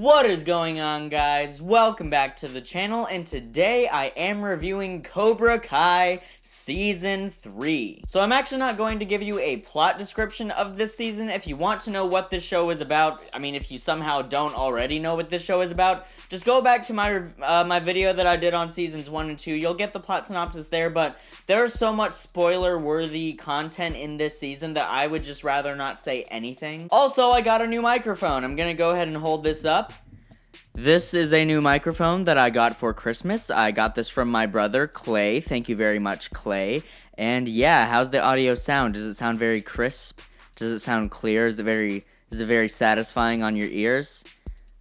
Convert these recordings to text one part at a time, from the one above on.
What is going on, guys? Welcome back to the channel, and today I am reviewing Cobra Kai Season 3. So I'm actually not going to give you a plot description of this season. If you want to know what this show is about, if you somehow don't already know what this show is about, just go back to my my video that I did on Seasons 1 and 2. You'll get the plot synopsis there, but there's so much spoiler-worthy content in this season that I would just rather not say anything. Also, I got a new microphone. I'm gonna go ahead and hold this up. This is a new microphone that I got for Christmas. I got this from my brother, Clay. Thank you very much, Clay. And yeah, how's the audio sound? Does it sound very crisp? Does it sound clear? Is it very satisfying on your ears?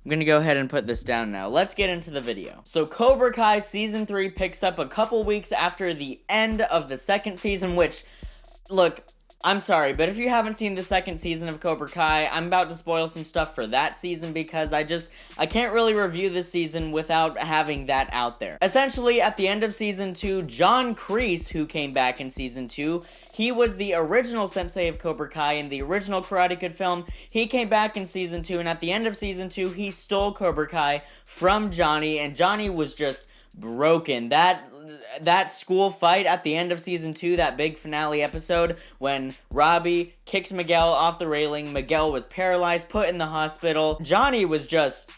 I'm gonna go ahead and put this down now. Let's get into the video. So Cobra Kai Season 3 picks up a couple weeks after the end of the second season, which, look, I'm sorry, but if you haven't seen the second season of Cobra Kai, I'm about to spoil some stuff for that season because I can't really review this season without having that out there. Essentially, at the end of Season 2, John Crease, who came back in Season 2, he was the original sensei of Cobra Kai in the original Karate Kid film. He came back in Season 2, and at the end of Season 2, he stole Cobra Kai from Johnny, and Johnny was just broken. That school fight at the end of Season 2, that big finale episode, when Robbie kicked Miguel off the railing, Miguel was paralyzed, put in the hospital. Johnny was just,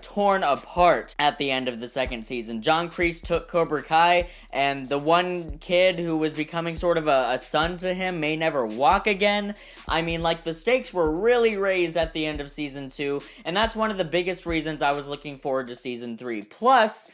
torn apart at the end of the second season. John Kreese took Cobra Kai, and the one kid who was becoming sort of a son to him may never walk again. The stakes were really raised at the end of Season 2, and that's one of the biggest reasons I was looking forward to Season 3. Plus,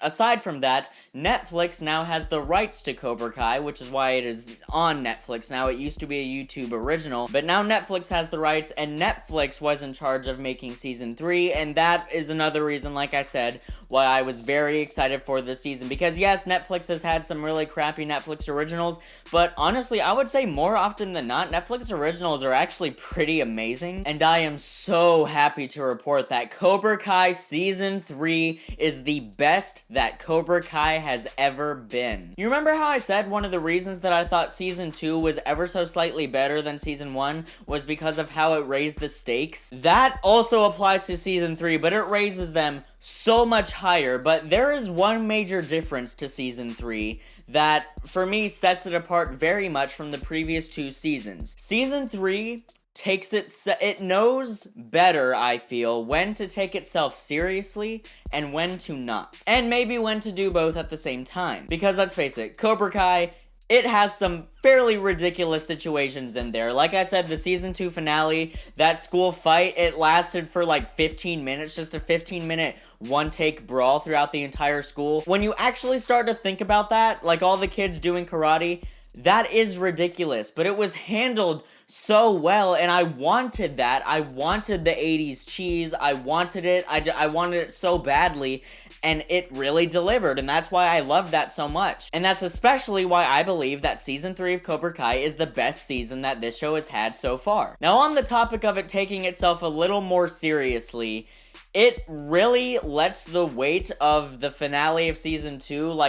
aside from that, Netflix now has the rights to Cobra Kai, which is why it is on Netflix now. It used to be a YouTube original, but now Netflix has the rights, and Netflix was in charge of making Season 3, and that is another reason, like I said, why I was very excited for this season. Because yes, Netflix has had some really crappy Netflix originals, but honestly, I would say more often than not, Netflix originals are actually pretty amazing, and I am so happy to report that Cobra Kai Season 3 is the best that Cobra Kai has ever been. You remember how I said one of the reasons that I thought Season 2 was ever so slightly better than Season 1 was because of how it raised the stakes? That also applies to Season 3, but it raises them so much higher. But there is one major difference to Season 3 that, for me, sets it apart very much from the previous two seasons. Season 3 it knows better, I feel, when to take itself seriously and when to not. And maybe when to do both at the same time. Because let's face it, Cobra Kai, it has some fairly ridiculous situations in there. Like I said, the Season 2 finale, that school fight, it lasted for 15 minutes, just a 15-minute one-take brawl throughout the entire school. When you actually start to think about that, all the kids doing karate, that is ridiculous, but it was handled so well, and I wanted that. I wanted the 80s cheese. I wanted it. I wanted it so badly, and it really delivered, and that's why I love that so much. And that's especially why I believe that Season 3 of Cobra Kai is the best season that this show has had so far. Now, on the topic of it taking itself a little more seriously, it really lets the weight of the finale of Season 2,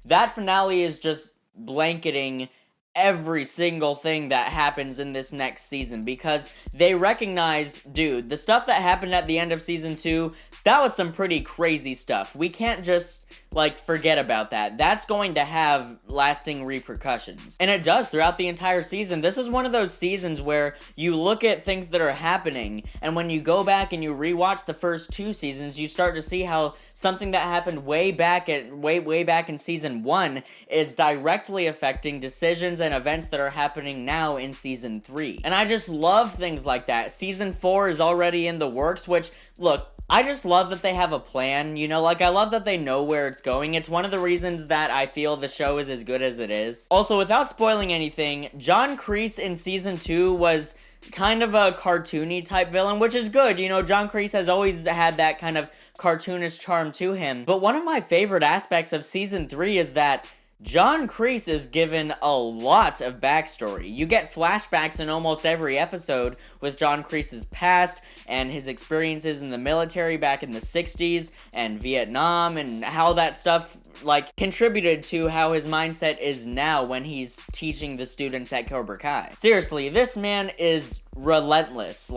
that finale is just blanketing every single thing that happens in this next season, because they recognized, dude, the stuff that happened at the end of Season 2, that was some pretty crazy stuff. We can't just, forget about that. That's going to have lasting repercussions. And it does throughout the entire season. This is one of those seasons where you look at things that are happening, and when you go back and you rewatch the first two seasons, you start to see how something that happened way back in Season 1 is directly affecting decisions and events that are happening now in Season 3. And I just love things like that. Season 4 is already in the works, which, look, I just love that they have a plan, I love that they know where it's going. It's one of the reasons that I feel the show is as good as it is. Also, without spoiling anything, John Kreese in Season 2 was kind of a cartoony type villain, which is good. John Kreese has always had that kind of cartoonish charm to him. But one of my favorite aspects of Season 3 is that John Kreese is given a lot of backstory. You get flashbacks in almost every episode with John Kreese's past and his experiences in the military back in the 60s and Vietnam, and how that stuff, contributed to how his mindset is now when he's teaching the students at Cobra Kai. Seriously, this man is relentless.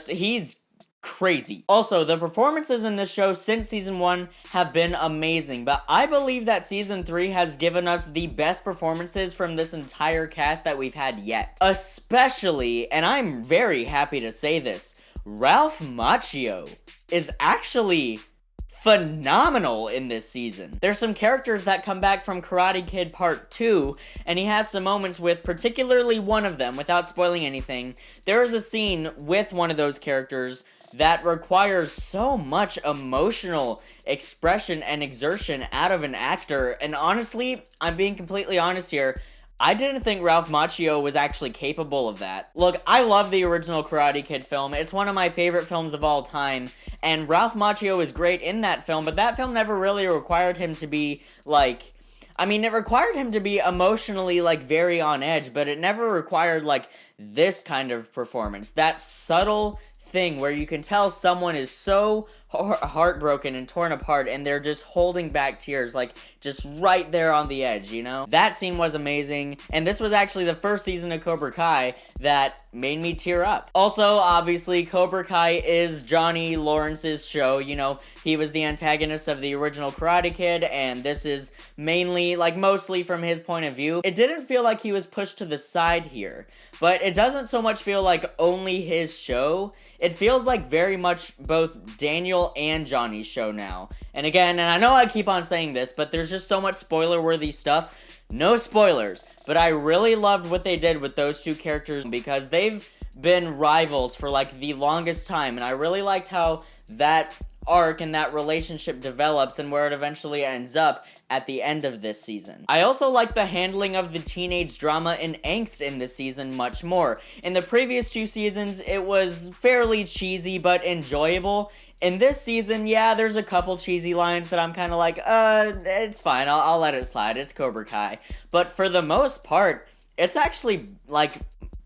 He's crazy. Also, the performances in this show since season 1 have been amazing, but I believe that season 3 has given us the best performances from this entire cast that we've had yet. Especially, and I'm very happy to say this, Ralph Macchio is actually phenomenal in this season. There's some characters that come back from Karate Kid Part 2, and he has some moments with particularly one of them, without spoiling anything. There is a scene with one of those characters that requires so much emotional expression and exertion out of an actor, and honestly, I'm being completely honest here, I didn't think Ralph Macchio was actually capable of that. Look, I love the original Karate Kid film. It's one of my favorite films of all time, and Ralph Macchio is great in that film, but that film never really required him to be, like, I mean, it required him to be emotionally, like, very on edge, but it never required, like, this kind of performance. That subtle thing where you can tell someone is so heartbroken and torn apart and they're just holding back tears, like just right there on the edge, you know? That scene was amazing, and this was actually the first season of Cobra Kai that made me tear up. Also, obviously, Cobra Kai is Johnny Lawrence's show, you know, he was the antagonist of the original Karate Kid, and this is mainly, like, mostly from his point of view. It didn't feel like he was pushed to the side here, but it doesn't so much feel like only his show. It feels like very much both Daniel and Johnny's show now. And again, and I know I keep on saying this, but there's just so much spoiler-worthy stuff. No spoilers, but I really loved what they did with those two characters because they've been rivals for like the longest time, and I really liked how that arc and that relationship develops and where it eventually ends up at the end of this season. I also like the handling of the teenage drama and angst in this season much more. In the previous 2 seasons, it was fairly cheesy but enjoyable. In this season, yeah, there's a couple cheesy lines that I'm kind of like, it's fine, I'll let it slide, it's Cobra Kai. But for the most part, it's actually, like,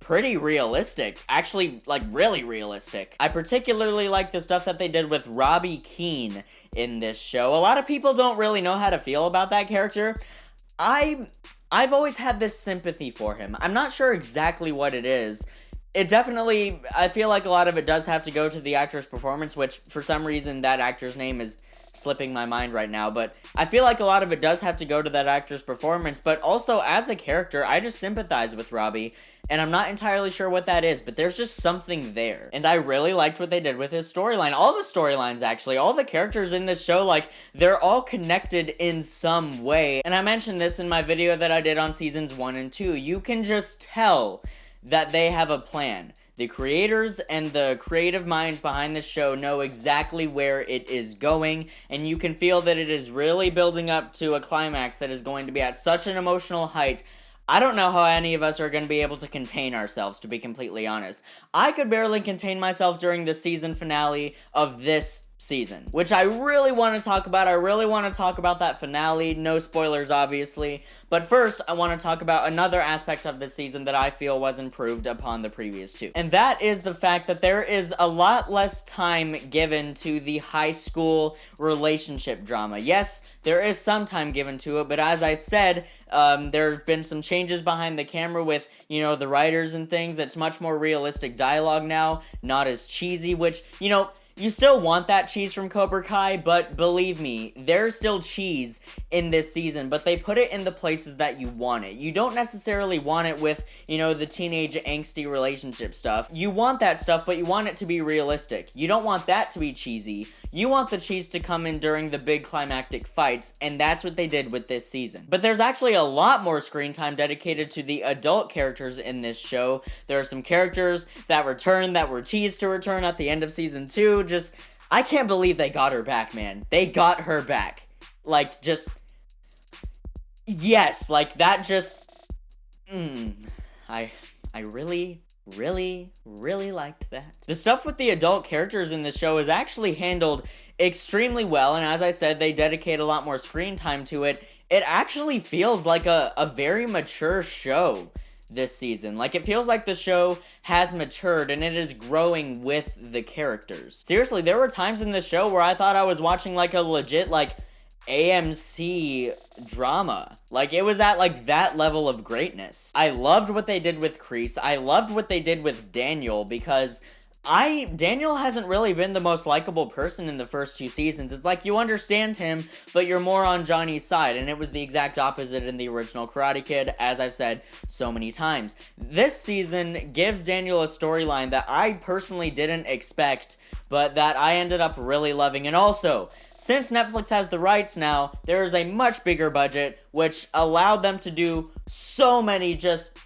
pretty realistic. Actually, like, really realistic. I particularly like the stuff that they did with Robbie Keane in this show. A lot of people don't really know how to feel about that character. I've always had this sympathy for him. I'm not sure exactly what it is. It definitely, I feel like a lot of it does have to go to the actor's performance, which for some reason that actor's name is slipping my mind right now, but I feel like a lot of it does have to go to that actor's performance, but also as a character, I just sympathize with Robbie, and I'm not entirely sure what that is, but there's just something there, and I really liked what they did with his storyline. All the storylines, actually, all the characters in this show, like, they're all connected in some way, and I mentioned this in my video that I did on seasons 1 and 2. You can just tell that they have a plan. The creators and the creative minds behind this show know exactly where it is going, and you can feel that it is really building up to a climax that is going to be at such an emotional height. I don't know how any of us are going to be able to contain ourselves, to be completely honest. I could barely contain myself during the season finale of this season, which I really want to talk about. I really want to talk about that finale. No spoilers, obviously. But first, I want to talk about another aspect of this season that I feel was improved upon the previous 2. And that is the fact that there is a lot less time given to the high school relationship drama. Yes, there is some time given to it, but as I said, there have been some changes behind the camera with, you know, the writers and things. It's much more realistic dialogue now, not as cheesy, which, you know, you still want that cheese from Cobra Kai, but believe me, there's still cheese in this season, but they put it in the places that you want it. You don't necessarily want it with, you know, the teenage angsty relationship stuff. You want that stuff, but you want it to be realistic. You don't want that to be cheesy. You want the cheese to come in during the big climactic fights, and that's what they did with this season. But there's actually a lot more screen time dedicated to the adult characters in this show. There are some characters that return, that were teased to return at the end of season 2. Just, I can't believe they got her back, man. They got her back. Like, just, yes, like, that just, I really liked that. The stuff with the adult characters in this show is actually handled extremely well, and as I said, they dedicate a lot more screen time to it. It actually feels like a very mature show this season. Like, it feels like the show has matured and it is growing with the characters. Seriously, there were times in the show where I thought I was watching like a legit, like, AMC drama. Like, it was at, like, that level of greatness. I loved what they did with Crease. I loved what they did with Daniel because Daniel hasn't really been the most likable person in the first 2 seasons. It's like you understand him, but you're more on Johnny's side, and it was the exact opposite in the original Karate Kid, as I've said so many times. This season gives Daniel a storyline that I personally didn't expect, but that I ended up really loving. And also, since Netflix has the rights now, there is a much bigger budget, which allowed them to do so many just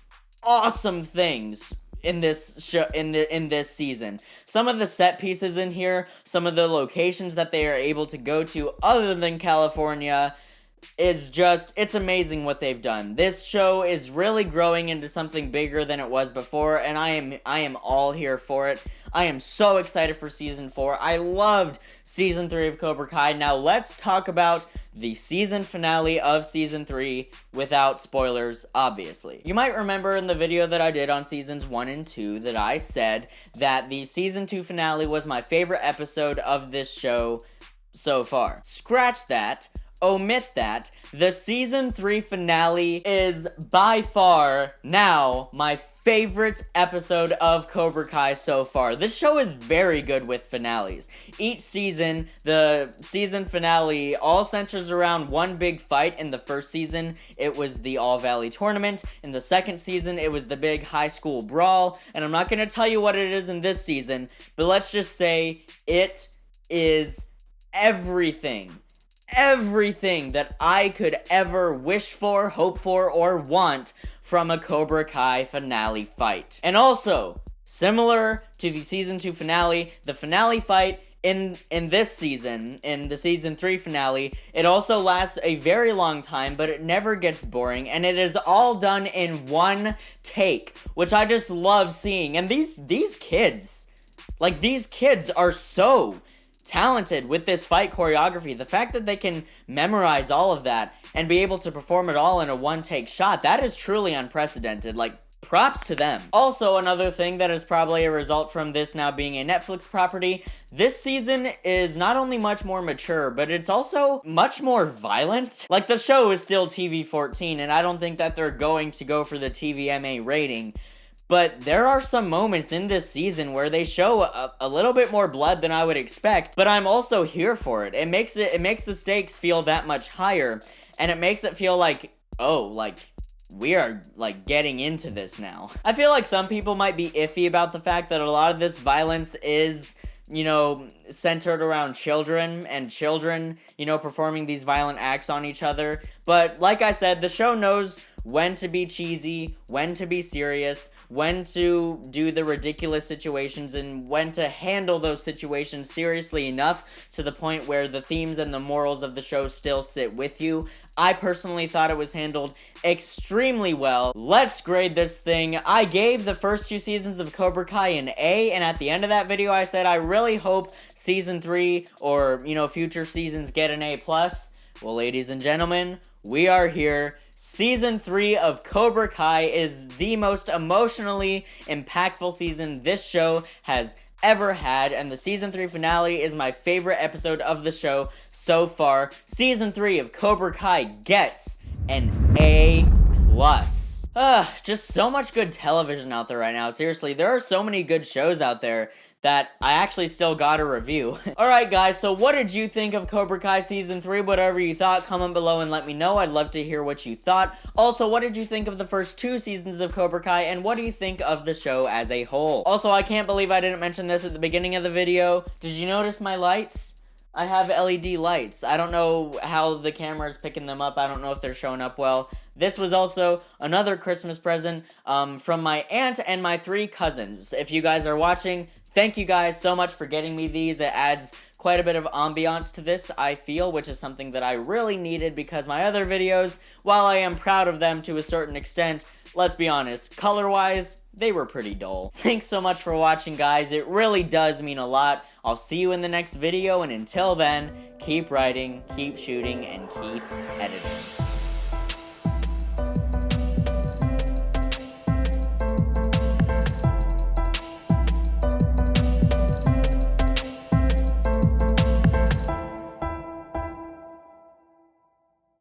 awesome things in this show, in this season. Some of the set pieces in here, some of the locations that they are able to go to other than California, is just, it's amazing what they've done. This show is really growing into something bigger than it was before, and I am all here for it. I am so excited for season 4. I loved season 3 of Cobra Kai. Now let's talk about the season finale of season 3 without spoilers, obviously. You might remember in the video that I did on seasons 1 and 2 that I said that the season 2 finale was my favorite episode of this show so far. Scratch that. Omit that. The season 3 finale is by far now my favorite episode of Cobra Kai so far. This show is very good with finales. Each season, the season finale all centers around one big fight. In the first season, it was the All Valley Tournament. In the second season, it was the big high school brawl. And I'm not going to tell you what it is in this season, but let's just say it is everything that I could ever wish for, hope for, or want from a Cobra Kai finale fight. And also, similar to the season 2 finale, the finale fight in this season, in the season 3 finale, it also lasts a very long time, but it never gets boring, and it is all done in one take, which I just love seeing. And these kids are so talented with this fight choreography. The fact that they can memorize all of that and be able to perform it all in a one-take shot, that is truly unprecedented. Like, props to them. Also, another thing that is probably a result from this now being a Netflix property, this season is not only much more mature, but it's also much more violent. Like, the show is still TV-14, and I don't think that they're going to go for the TVMA rating, but there are some moments in this season where they show a little bit more blood than I would expect, but I'm also here for it. It makes the stakes feel that much higher, and it makes it feel like, oh, like, we are, like, getting into this now. I feel like some people might be iffy about the fact that a lot of this violence is, you know, centered around children, and children, you know, performing these violent acts on each other. But like I said, the show knows when to be cheesy, when to be serious, when to do the ridiculous situations, and when to handle those situations seriously enough to the point where the themes and the morals of the show still sit with you. I personally thought it was handled extremely well. Let's grade this thing. I gave the first 2 seasons of Cobra Kai an A, and at the end of that video I said I really hope season 3 or, you know, future seasons get an A+. Well, ladies and gentlemen, we are here. Season 3 of Cobra Kai is the most emotionally impactful season this show has ever had, and the season 3 finale is my favorite episode of the show so far. Season 3 of Cobra Kai gets an A+. Just so much good television out there right now. Seriously, there are so many good shows out there that I actually still gotta review. Alright guys, so what did you think of Cobra Kai Season 3? Whatever you thought, comment below and let me know. I'd love to hear what you thought. Also, what did you think of the first 2 seasons of Cobra Kai, and what do you think of the show as a whole? Also, I can't believe I didn't mention this at the beginning of the video. Did you notice my lights? I have LED lights. I don't know how the camera is picking them up. I don't know if they're showing up well. This was also another Christmas present from my aunt and my 3 cousins. If you guys are watching, thank you guys so much for getting me these. It adds quite a bit of ambiance to this, I feel, which is something that I really needed because my other videos, while I am proud of them to a certain extent, let's be honest, color-wise, they were pretty dull. Thanks so much for watching, guys. It really does mean a lot. I'll see you in the next video, and until then, keep writing, keep shooting, and keep editing.